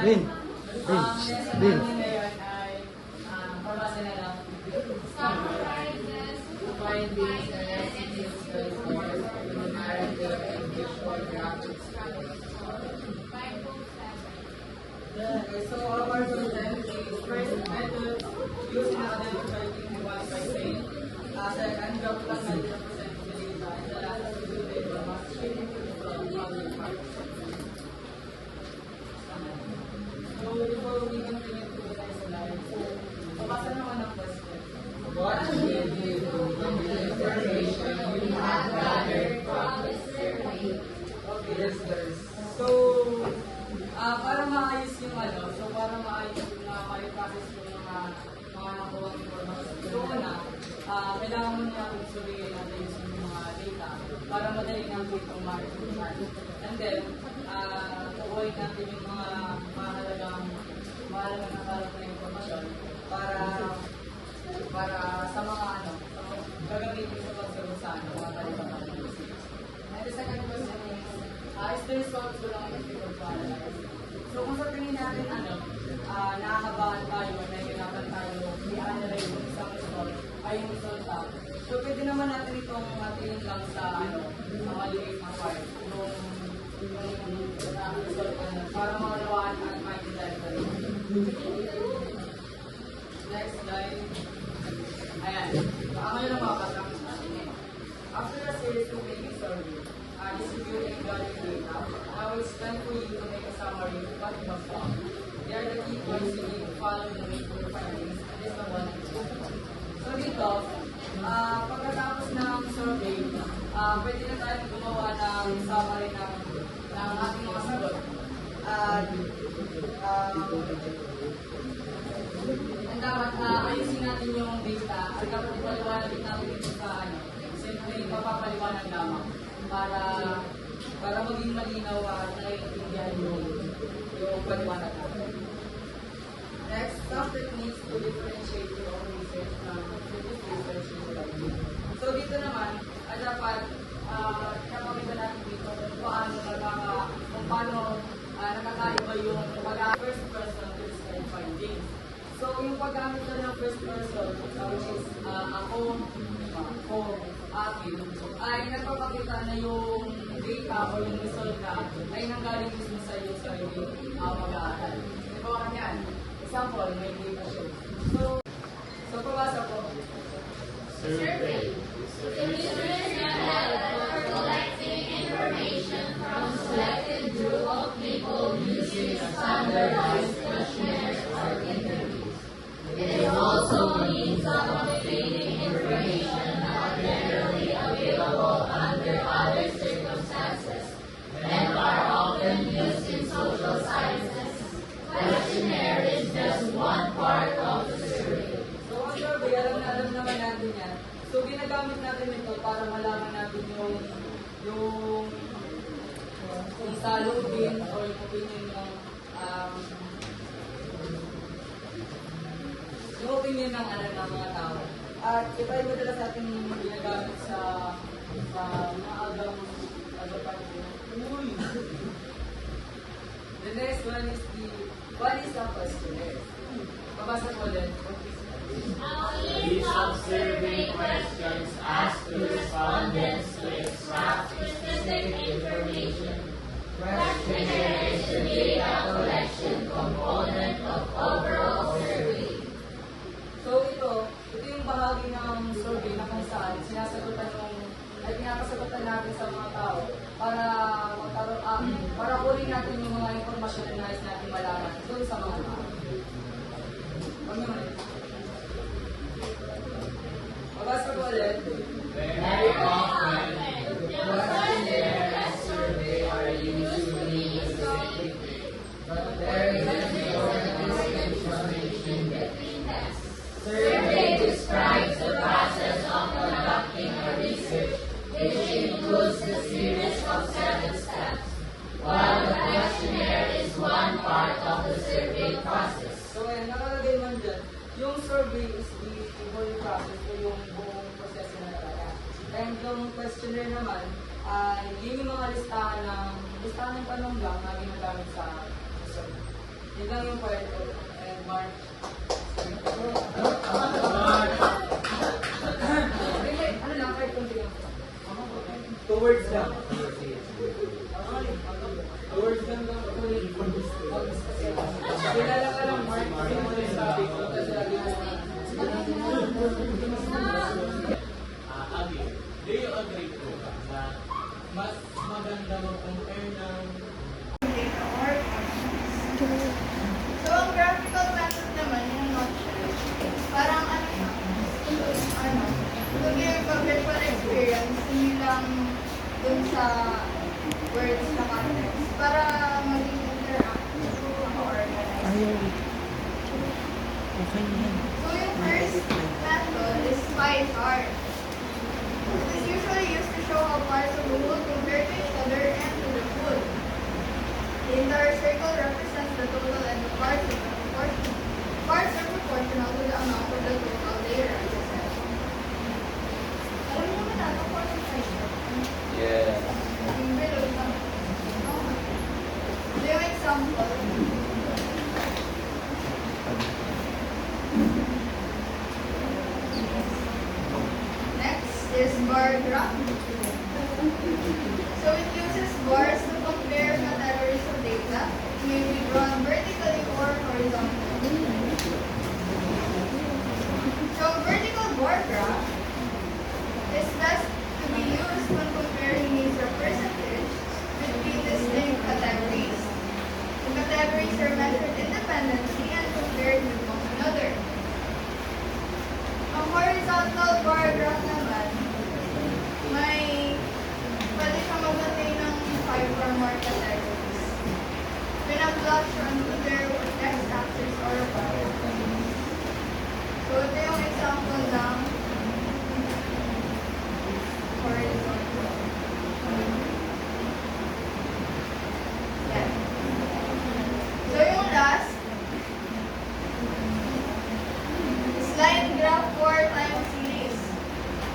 Rin. Rin. Ngayon ay pabasa na lang. Findings and recipes for narrative and visual graphics. Okay, so our content is first method using identifying the one by saying second, drop lang na represent the data and the last is the data must shape from other parts. So before we continue to the next slide, so pabasa naman ang question. What should you do with the information you have gathered from the survey? Okay, let's start. So, para maayos yung para maayos yung ma-process yung mga nakuha information. So, kailangan mo niya kung sabihin natin yung mga data para madali natin itong ma-information. And then, kukuhin natin yung mga mahalagang nakalat na informasyon para sa mga gagamitin sa pagsagot sa mga talibang. And the second question is the results ko lang yung people to analyze. So kung sa tingin natin nakakabahan tayo, nahihirapan tayo, i-analyze yung isang result ay yung resulta. So pwede naman natin itong matingin lang sa maliit na part, yung result para makalawaan at maintindihan ko rin. Next slide. Ayan. Baka ngayon ang makakasama sa atin eh. After a series of making survey, distribute and gather data, now it's time for you to make a summary of what you have found. They are the key points you need to follow in the way for your findings, and this is the one to do. So dito, pagkatapos ng survey, pwede na tayo gumawa ng summary ng ating mga sagot. And dapat ayusin natin yung data at dapat ipaliwanag natin ito sa siyempre papapaliwanag lamang para maging malinaw at naiintindihan yung paliwanag natin. Next, some techniques to differentiate your own research from previous research in the. So dito naman, dapat napakita natin dito kung paano nakakaiba yung first person to describe findings. So yung paggamit na ng first person, which is ako, akin, ay nagpapakita na yung data o yung resulta ay nanggaling mismo sa iyo sa iyo mag-aaral. Ito ka yan. Example, may data show. So pabasa po. Survey. The research method for collecting information from selected group of people using standardized questionnaires or interviews. It is also a means of obtaining information not generally available under other circumstances and are often used in social sciences. Questionnaire is just one part of the survey. So ang survey, alam naman natin yan. So ginagamit natin ito para malaman natin yung salubin o yung opinion ng mga tao. At ito ay madalas natin ginagamit sa maagang The next one is what is a questionnaire? Babasa ko ulit. Each of survey questions asked the respondents to extract specific information. Questionnaire is the data collection component of overall survey. So ito yung bahagi ng survey na kung saan pinapasagutan natin sa mga tao para kunin natin yung mga informasyon na nais natin malaman doon sa mga tao. Mabasa ko ulit. Very often, the questionnaire and survey are usually the same, but there is an important distinction between them. Survey describes the process of conducting a research, which includes the series of 7 steps, while the questionnaire is one part of the survey process. So nakalagay man dyan, yung survey is the whole process o yung buong proseso na talaga. And yung questionnaire naman, yun yung mga listahan ng listahan ng tanong lang na ginagamit sa SOP. Yun lang yung part ko. And Mark. Ano lang, kahit kunti lang. 2 words lang. 2 words lang lang. Kilala ka lang, Mark. Sino mo yung sabi ko? Kasi lagi mo Abi, do you agree po ba na mas maganda mag-compare ng So, ang graphical method naman, yung nutshell, parang to give a visual experience, hindi lang dun sa words na context, para maging interactive, organized. Okay na yan. So, yung first method is pie chart. It is usually used to show how parts of the whole compare to each other and to the whole. The entire circle represents the total and the parts are proportional. Parts are proportional to the amount of the total they represent. Alam mo naman natin kung ano yung pie chart? Yeah. Yung below lang. So, yung example, next is bar graph. So it uses bars to compare categories of data. It may be drawn vertically or horizontally. So a vertical bar graph is best to be used when comparing its representatives between distinct categories. The categories are measured independently and compared with one another. Ang horizontal bar graph naman, pwede siya mag-contain ng 5 or more categories. Pinaplot siya onto their x-axis or y-axis. So, ito yung example ng horizontal. Yan. So, yung last, is line graph for time series.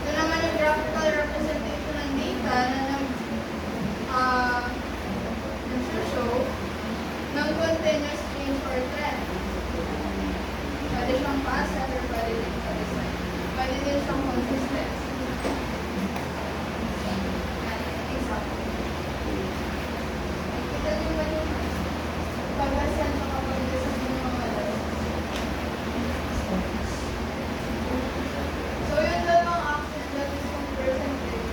Ito naman yung graphical representation ng data na nag-show ng continuous change or trend. Pwede siyang passive or pwede din passive. Pwede din siyang consistent. Example. Kita din ba yung pag-asyan sa kapag-asyan ng mga lines? So, yung dalawang axis that is yung percentage.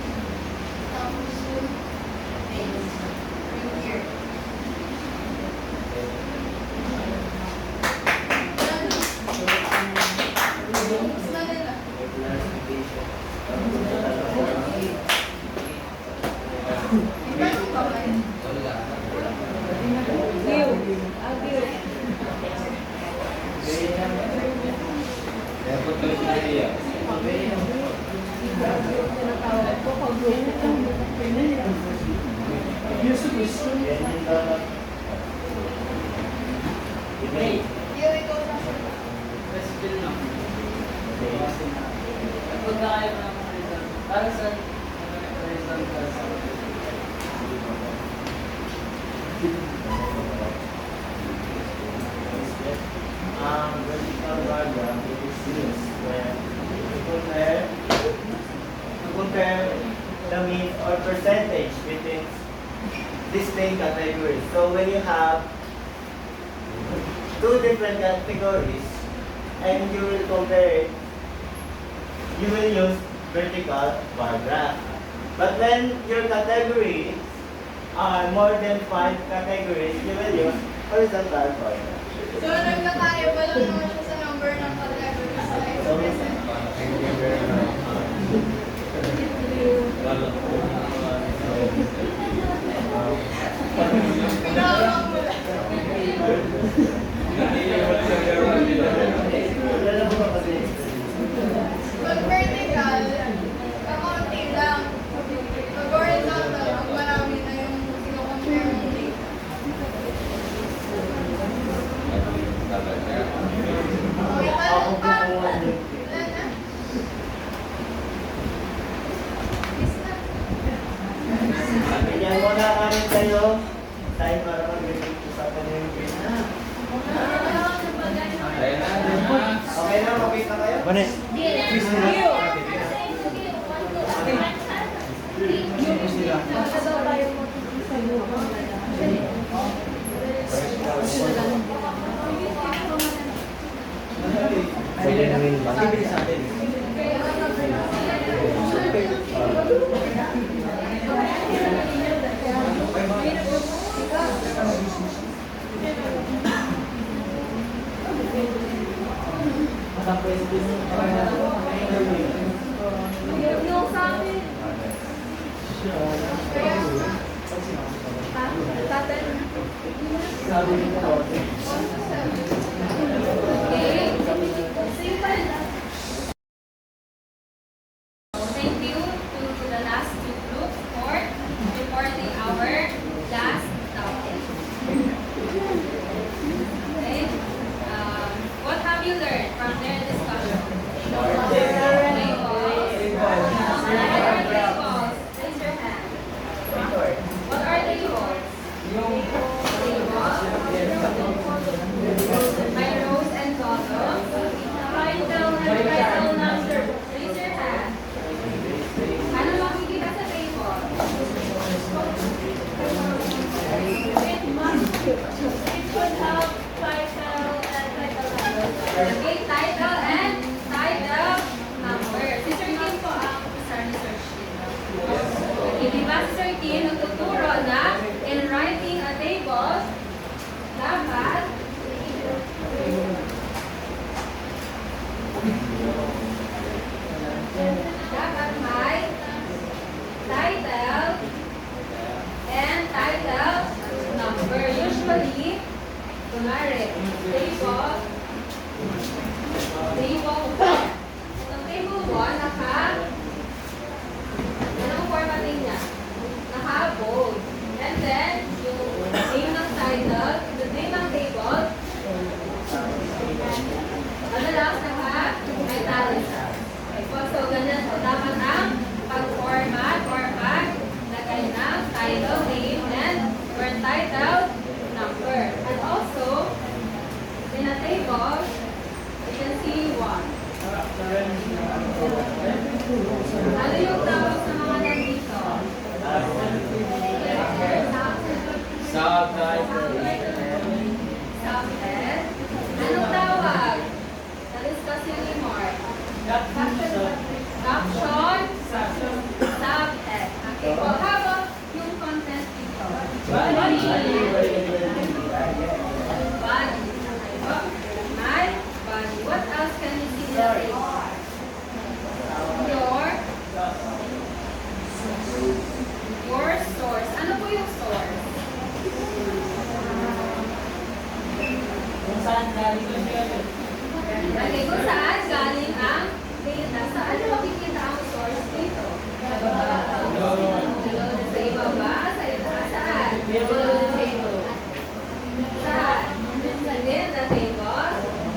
Tapos yung days. Yung year. Mas na nila. May tanong ba kayo? Yung ikaw na siya. President lang. Pagkakaya mo ng horizontal. Para sa horizontal sa vertical bar graph is used when to compare the mean or percentage between distinct categories. So when you have two different categories and you will compare it, you will use vertical bar graph. But when your categories are more than 5 categories, you will use horizontal bar graph. So, nagkakaya ba lang naman siya sa number ng categories na i-present? Pinahawak mo lang. Pag vertical, kakaunti lang. Pag horizontal, ang marami na yung sino-compare mong data. Pwede namin ba? Yung sa akin. Okay. Simple lang. Thank you to the last two groups for reporting our last topic. Okay. What have you learned from their discussion? Labels. Raise your hand. What are labels? By rows and columns. Title and title number. Raise your hand. Ano makikita sa table? It should have title and title number. Okay, title and title number. Si Sir Kim po ang usar ni Sir Shin. Okay, di ba si Sir Kim nagtuturo na in writing a table, dapat may title and title number. Usually, kunwari, table 1. Itong table 1, anong formatting niya? Naka-bold. And then, yung name ng title, the name ng table, madalas naka-italicized. Okay po, so ganyan po dapat ang pag-format or pag-lagay ng title, name, and word title, number. And also, in a table, you can see 1. Ano yung tawag sa mga nandito? Subhead. Anong tawag? Na-discuss yun ni Mark. Caption. Subhead. Okay po. How about yung content dito? Body. Okay po. My body. What else can you see in the table? Your source. Ano po yung source? Kung saan galing ko siya? Okay, kung saan galing ang data? Saan makikita ang source dito? Sa ibaba? Sa itaas? Saan? Saan? Within the table?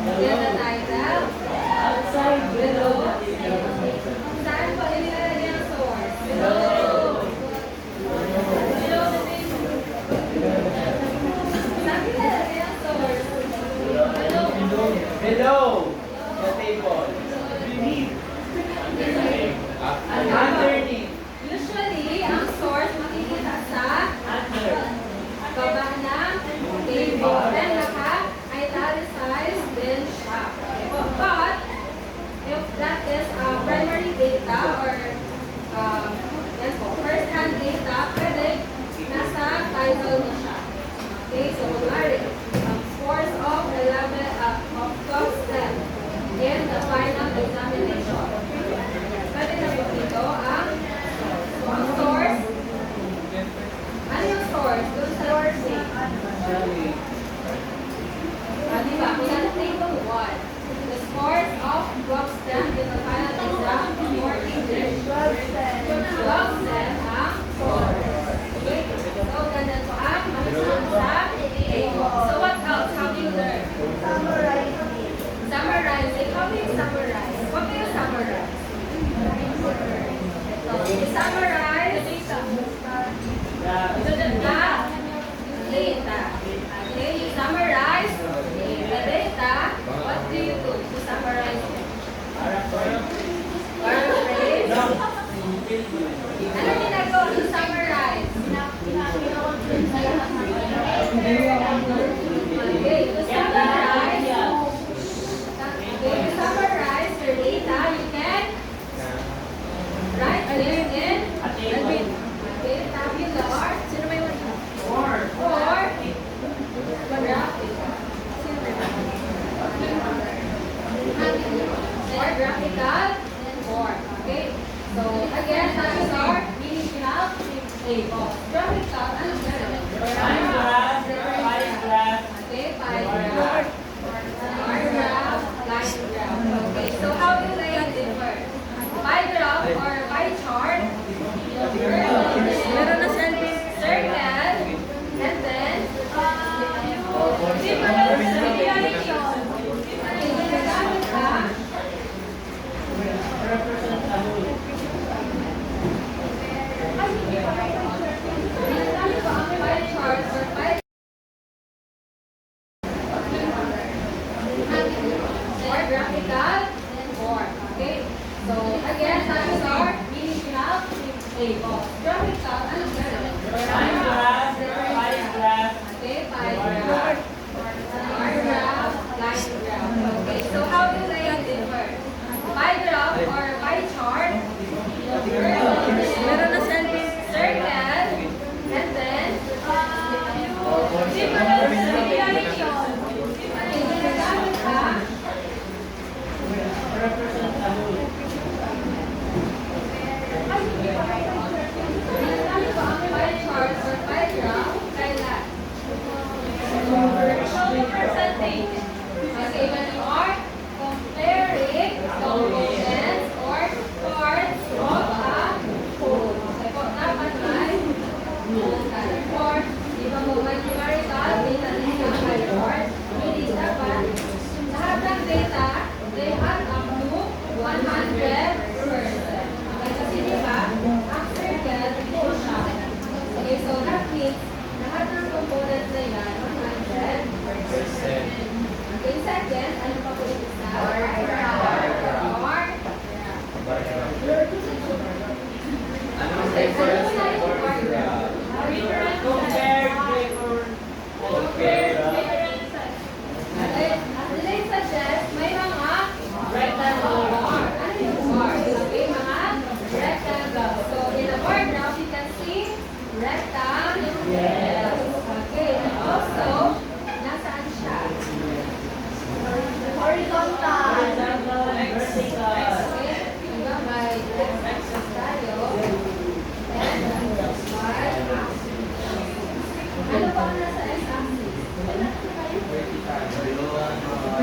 Within the title? Outside. Below? Saan po inilalagay ang source? Below. Below the table. Saan inilalagay ang source? Below the table. Underneath. Usually, ang source makikita sa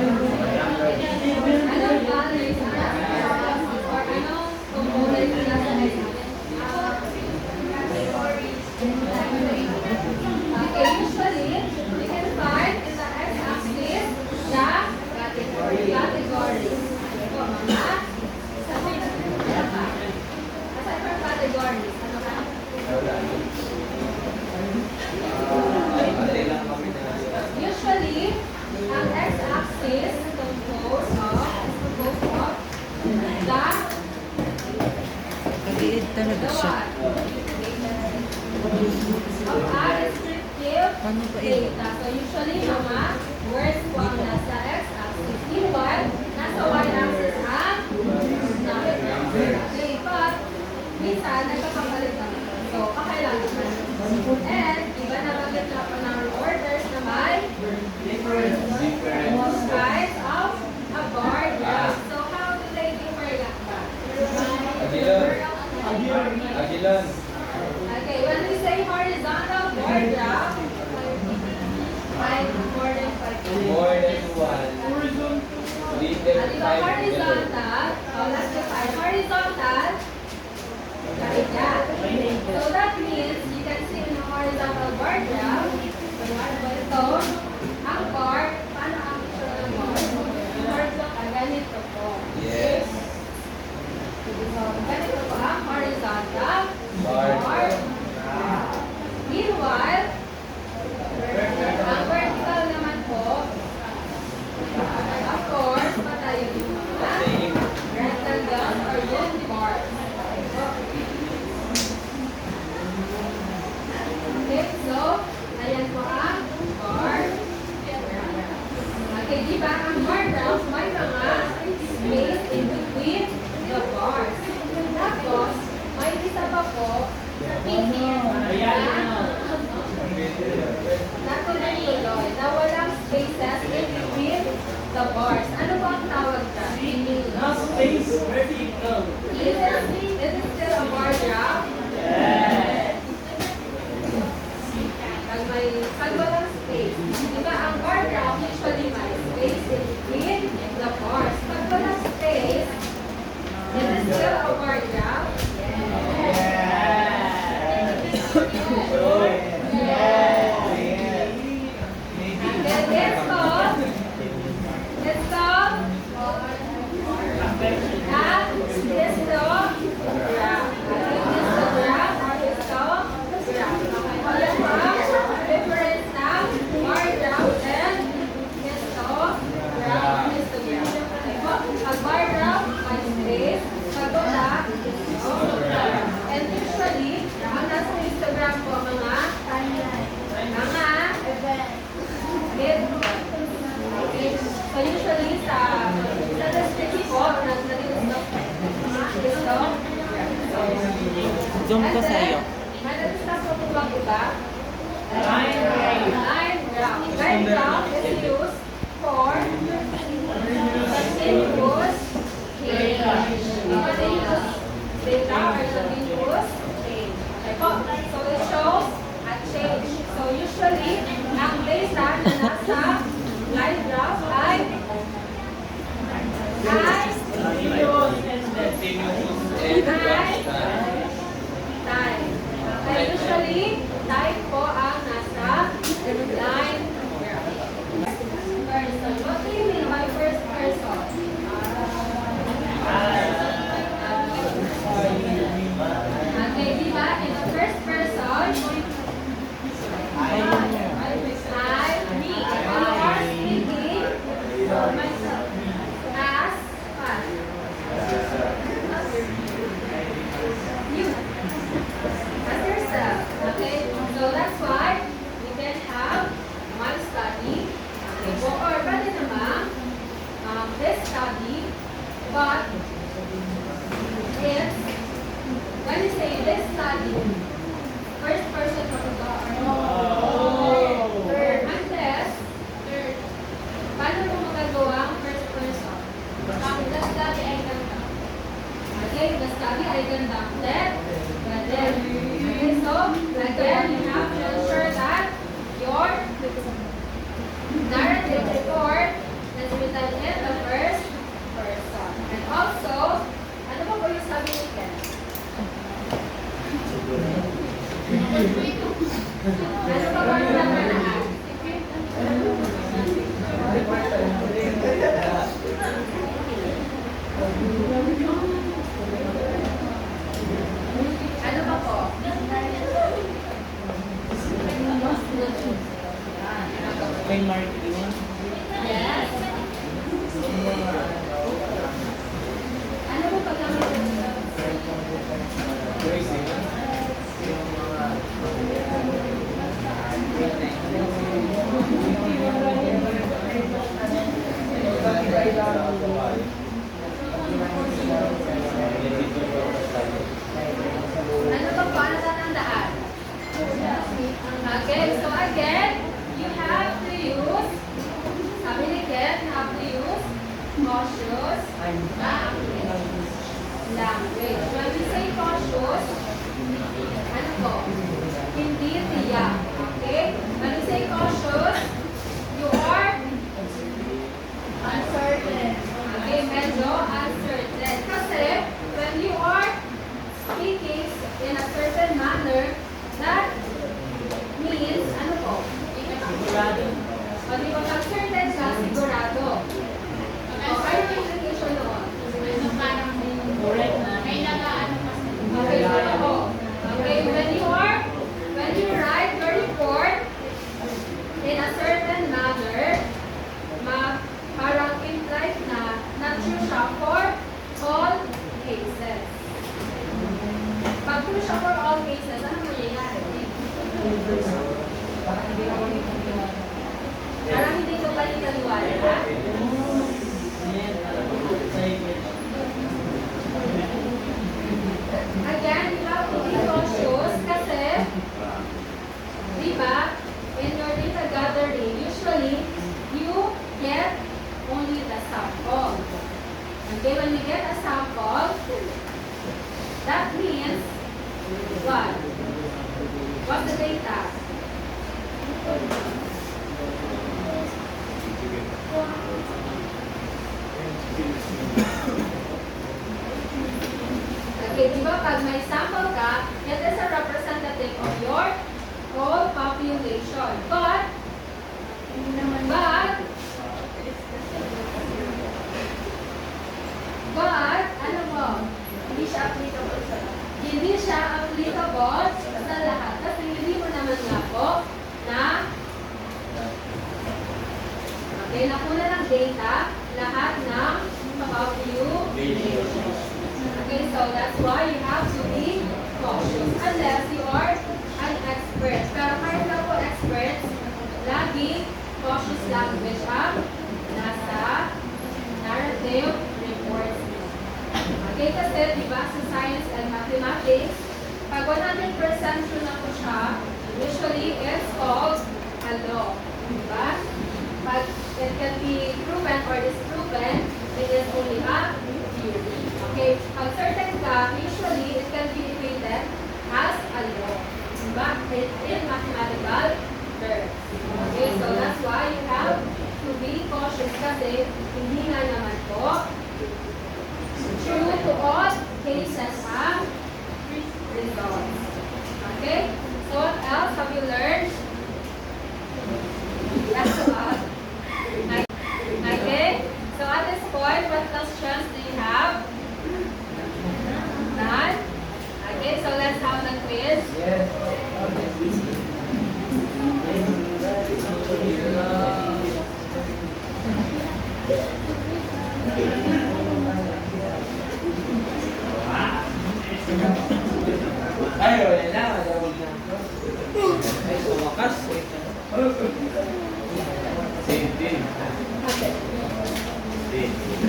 Anong values or anong components na sa exam? Okay, usually, we can find in the x-axis the categories. Ito, mga aside from categories, ano ka? Usually, ang x-axis composed of the Kaliit talaga siya. of a descriptive Paano ba yun? data. So usually, mga words po ang nasa x-axis. Meanwhile, nasa y-axis ang number. Okay, but minsan, nagkakapalit kami. So, kakailangan na. And, iba nabanggit na po ng orders na may different kinds of a bar graph. So, how do they differ like that? Agilan. Okay, when we say horizontal bar graph, five more than five. More than one. Horizontal, oh, let's define horizontal. Like that. So that means you can see in a horizontal bar graph. Ito, ang bar, paano ang picture ng bar? Yung bar block, ganito po. Yes. So, ganito po ang horizontal Bar. bar. Meanwhile, ang vertical naman po, of course, patayo yung mga rectangles or yung bars. Okay, so, ayan po ang bar. Okay, di ba ang bar graph may mga space in between the bars. Tapos, may isa pa po na natuloy na walang spaces in between the bars. Ano ba ang tawag dyan? No space, vertical. Is it still a bar graph? Pag walang space, di ba ang bar graph usually may space in between the bars. Pag walang space, is it still a bar graph? Then let's go. Let's go. Histogram. Histogram or histogram. Ayan po ang difference ng bar graph and histogram. Okay po. Ang bar graph, may space. Pag wala, histogram. And usually, ang nasa histogram po mga okay. So usually sa district po, Zoom ko sa'yo. Madalista po po bang iba? Line graph. Line graph is used for continuous change. When they use data or continuous change. Okay po. So it shows a change. So usually, ang data na nasa line graph ay time. Okay, usually, time po ang nasa line graph. Person. What do you mean by first person? Okay, di ba? In the first person, I, me. In the Also, ano ba po yung sabi ni Ken? Ano ba ba yung nakaraan? Ano ba po? May marketing. Yes. Ano ba paggamit ng ano ba po? Ano tatandaan? Okay, so again, you have to use, sabi ni Ken, you have to use cautious language. When we say cautious, ano po? Hindi tiyak. Okay? When we say cautious, you are uncertain. Okay, medyo uncertain. Kasi, when you are speaking in a certain manner, that means, ano po? Sigurado. O, di ba, pag certain ka, sigurado. O, ano yung implication noon? Correct na. Okay, so po. Okay, when you write your report in a certain manner, parang implied na true siya for all cases. Pag true siya for all cases, ano mangyayari? Parang hindi ko pa nitaliwala, ha? Ayan, sige. Again, you have to be cautious kasi, di ba, in your data gathering, usually, you get only the sample. Okay, when you get a sample, that means, what? What's the data? Okay, di ba pag may sample ka, that is a representative of your whole population. But, ano mo? Hindi siya applicable sa lahat. Hindi siya applicable sa lahat. Kasi hindi mo naman nga po na okay, nakuna ng data lahat ng population. Okay, so that's why you have to be cautious unless you are an expert. Pero kahit na po experts, lagi cautious language ang nasa narrative reports. Okay, kasi diba sa science and mathematics, pag 100% true na po siya, usually it's called a law. Diba? Pag it can be proven or disproven, it is only a theory. Okay, pag certain ka, usually it can be treated as a law. Diba? In mathematical terms. Okay, so that's why you have to be cautious kasi hindi nga naman po true to all cases ang results. Okay? So what else have you learned? That's all. Okay? So at this point, what questions do you have? None? Okay, so let's have the quiz. Ay, wala na. Madawag na. Ay, sa wakas.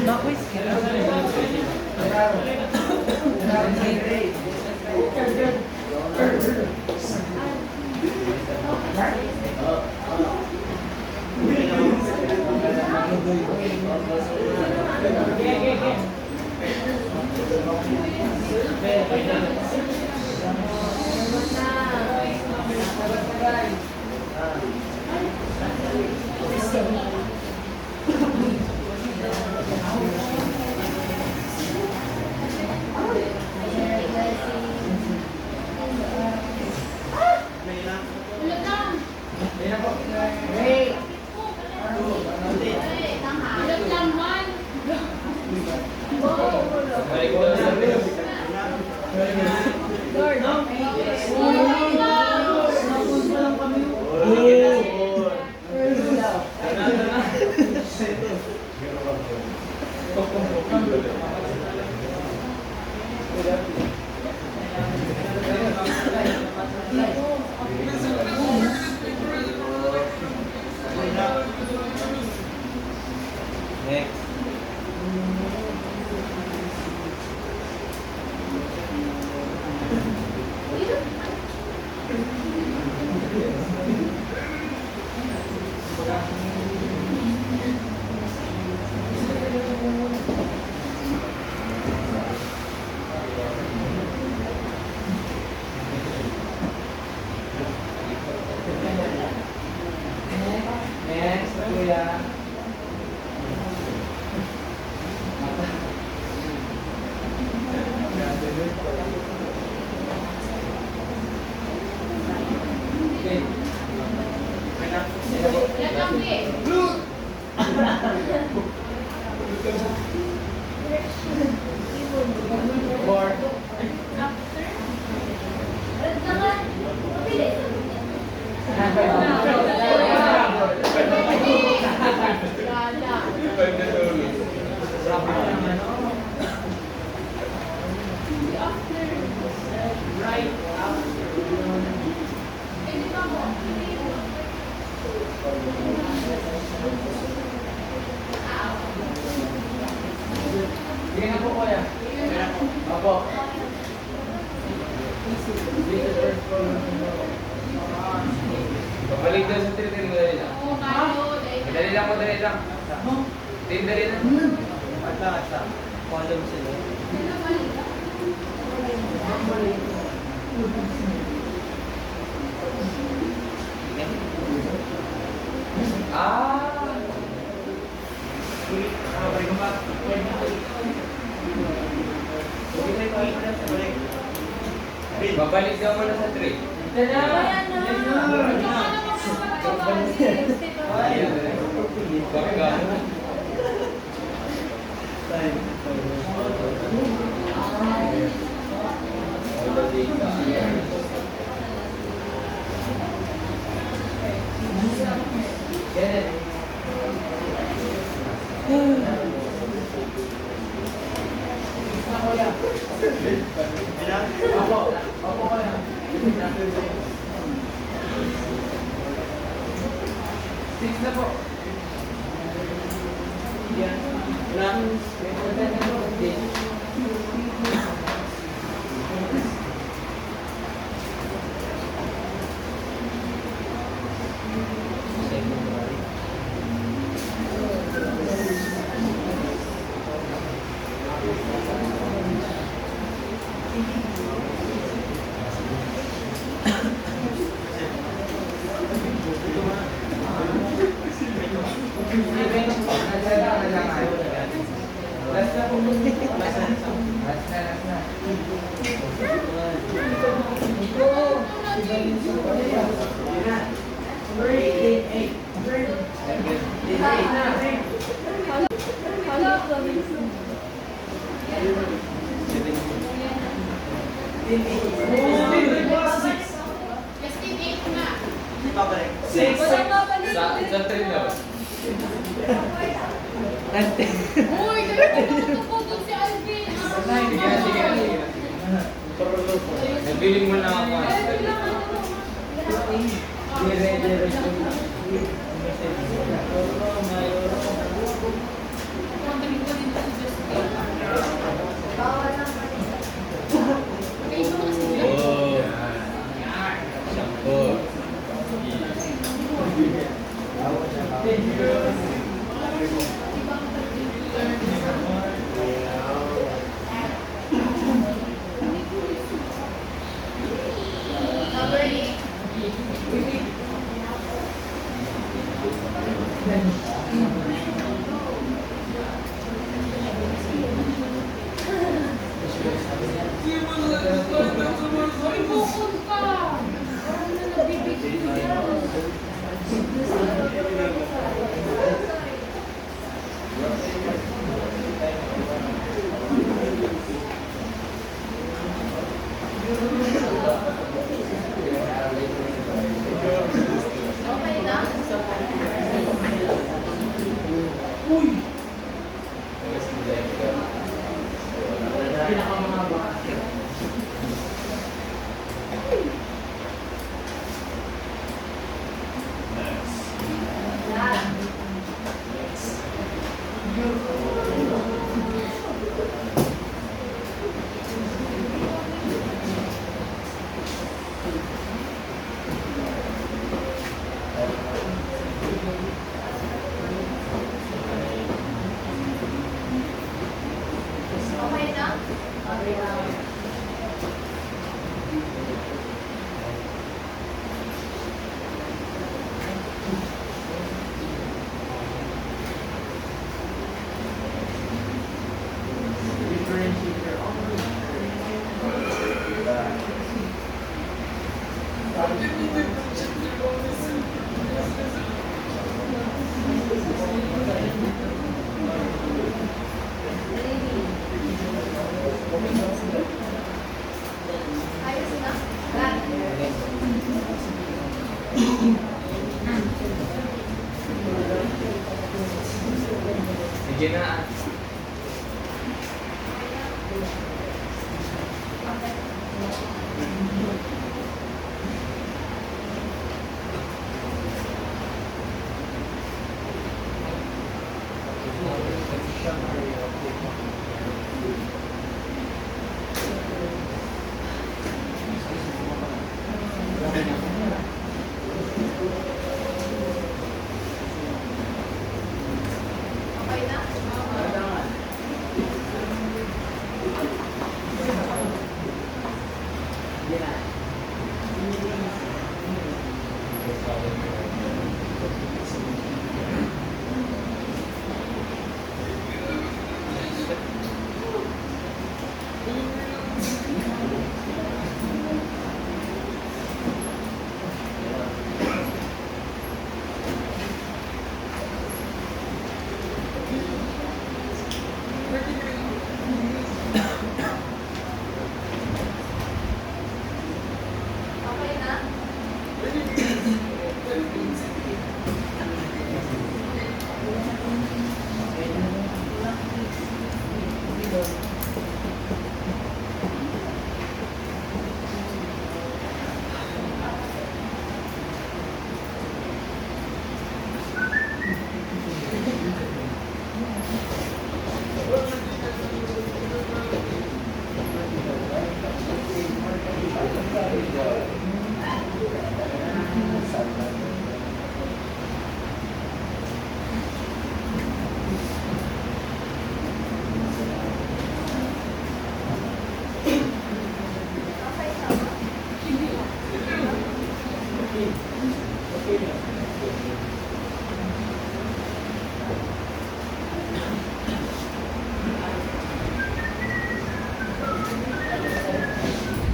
Bakwis. Next. Next, kuya. Okay. Let them be. Four. Sige na po, kuya. Opo. Pabalik daw sa tiritin mo, dali lang. Dali lang po, dali lang. Dali lang. Ata. Condom sila. Ah! Babalik daw mo na sa tree. Baka. Opo. Opo, kuya. Six na po. Yan. Lang. Last na po. Last na. Sa tree daw. Uy, nagpuputol si Alvin. Sige. Nagbiling mo lang ako. Okay lang? Okay na? Ayos na? Sige na. Okay na? Okay na? Okay na?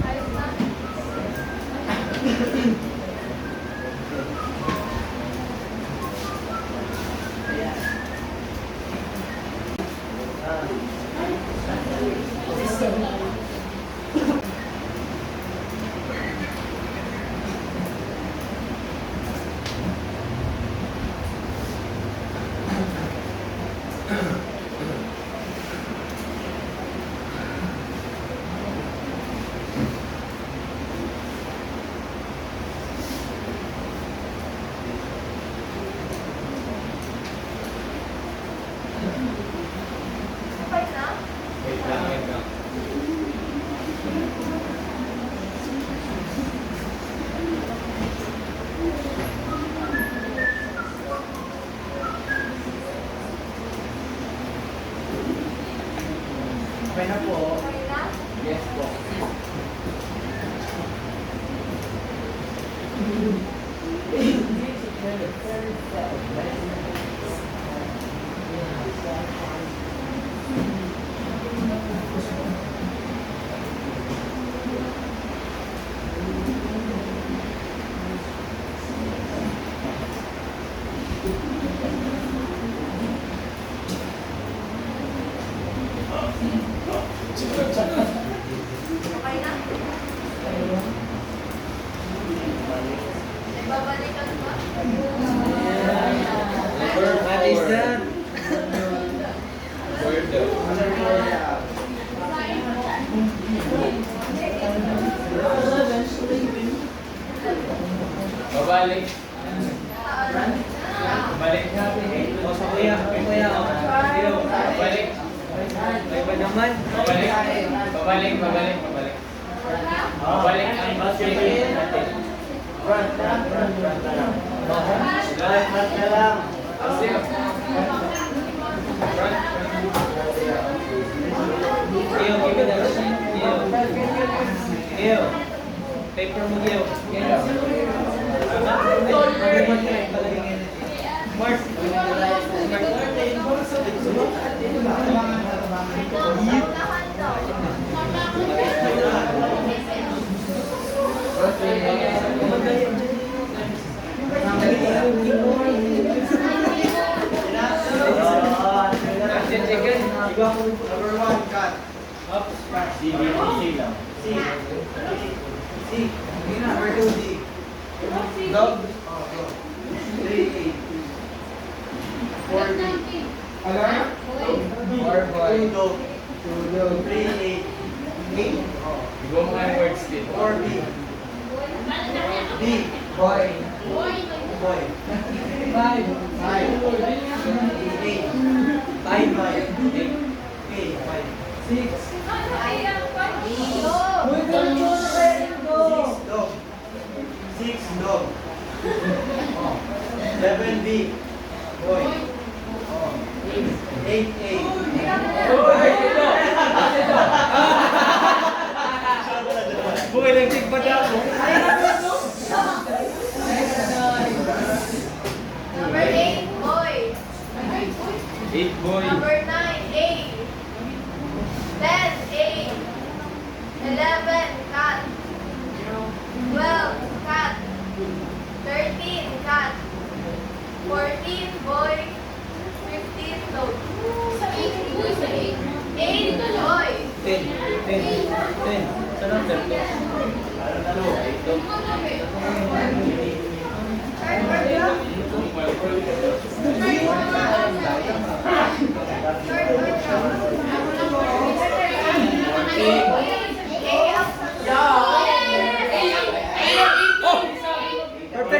Ayos na? Okay na? Wait lang, wait lang. Okay na po. Okay na? Yes po. Okay na? Nagbabalikan ba? What is that? Word daw. Babalik. Balik. O, sa kuya. Kuya, o. Ay ba naman? Babalik. Babalik ang basketball natin. Front na lang. Front na lang. Asip. Front. Iyo, give me that sheet. Iyo. Paper mo, Iyo. Mark. Number 1, cut. C lang. C. Number 2, D. Dog. 3, 4, D. Alarm? Or boy. 2, dog. 3, 8. Iba mo nga yung words dito. 4, B. D. Boy. Boy. 5, 8. 5, 6. Dog. 6, dog. 7, B. Boy. 8, 8. Buhay lang tig pa daw. Number 8, boy. 8 boy. Number 9, A. 10, A. 11, cat. 12, cat. 13, cat. 14, boy. 15, dog. 8, boy. 8, boy. 10. Saan ang 10?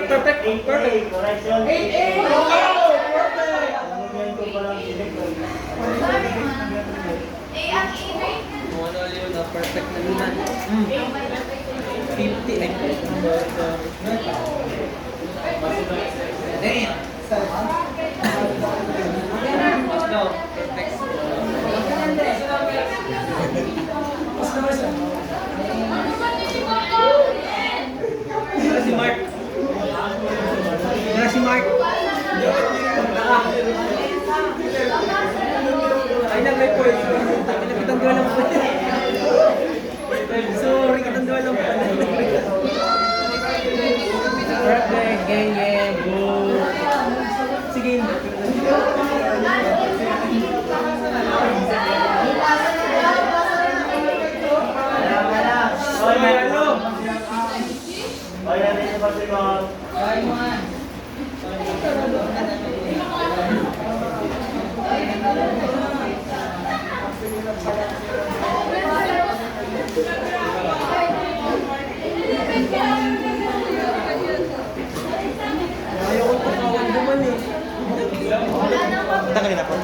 Perfect. Correction. 8, Ano yun na perfect na lunan. 50. Ay, damn. No, perfect. Wala si Mark. Ay, nag-record. Kitang lang po. Sorry, kitang lang po. Perfect, gang, go. Sige. Hoy, natin sa pagsigaw. Ayaw ko pa naman eh. Tanggalin ako.